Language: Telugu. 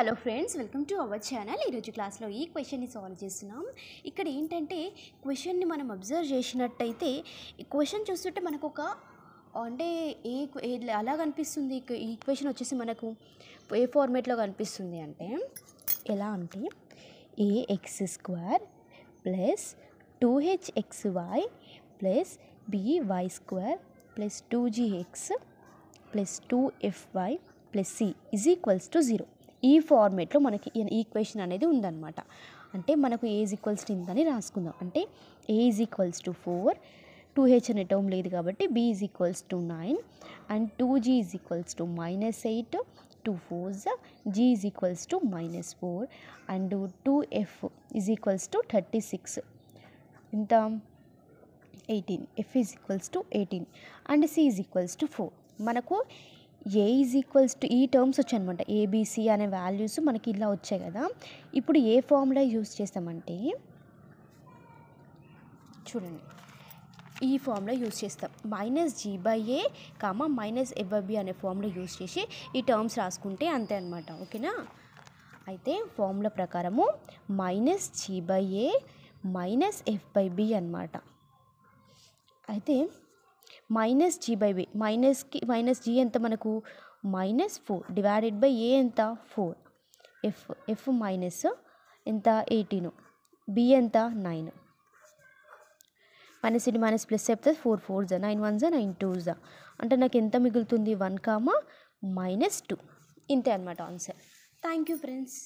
Hello friends, welcome to our channel. ఈరోజు క్లాస్లో ఈ క్వశ్చన్ని సాల్వ్ చేస్తున్నాం. ఇక్కడ ఏంటంటే క్వశ్చన్ని మనం అబ్జర్వ్ చేసినట్టయితే ఈ క్వశ్చన్ చూస్తుంటే మనకు ఒక అంటే అలా కనిపిస్తుంది. ఈ ఈక్వేషన్ వచ్చేసి మనకు ఏ ఫార్మేట్లో కనిపిస్తుంది అంటే ఎలా అంటే ax² plus 2hxy plus by² plus 2gx plus 2fy plus c is equals to 0. ఈ ఫార్మేట్లో మనకి ఈక్వేషన్ అనేది ఉందన్నమాట. అంటే మనకు a ఈజ్ ఈక్వల్స్ టు ఇంతని రాసుకుందాం. అంటే a is equals to 4, 2h అనే టర్మ్ లేదు కాబట్టి b is equals to 9 and 2g is equals to -8, 2 4s, g is equals to -4 and 2f is equals to 36. ఇంత 18, f is equals to 18 and c is equals to 4. మనకు ఏ ఈజ్ ఈక్వల్స్ టు ఈ టర్మ్స్ వచ్చాయన్నమాట. ఏబిసి అనే వాల్యూస్ మనకి ఇలా వచ్చాయి కదా. ఇప్పుడు ఏ ఫార్ములా యూజ్ చేస్తామంటే చూడండి, ఈ ఫార్ములా యూజ్ చేస్తాం. -g/a, -f/b అనే ఫార్ములా యూజ్ చేసి ఈ టర్మ్స్ రాసుకుంటే అంతే అనమాట. ఓకేనా? అయితే ఫార్ములా ప్రకారము -g/a -f/b అనమాట. అయితే -g/b మైనస్ g ఎంత మనకు -4 డివైడెడ్ బై a ఎంత 4, f మైనస్ ఎంత 18, b ఎంత 9, మైనస్ ఇది మైనస్ ప్లస్ చెప్తే 4 4s 9 1s 9 2s అంటే నాకు ఎంత మిగులుతుంది 1, -2. ఇంతే అనమాట ఆన్సర్. Thank you friends.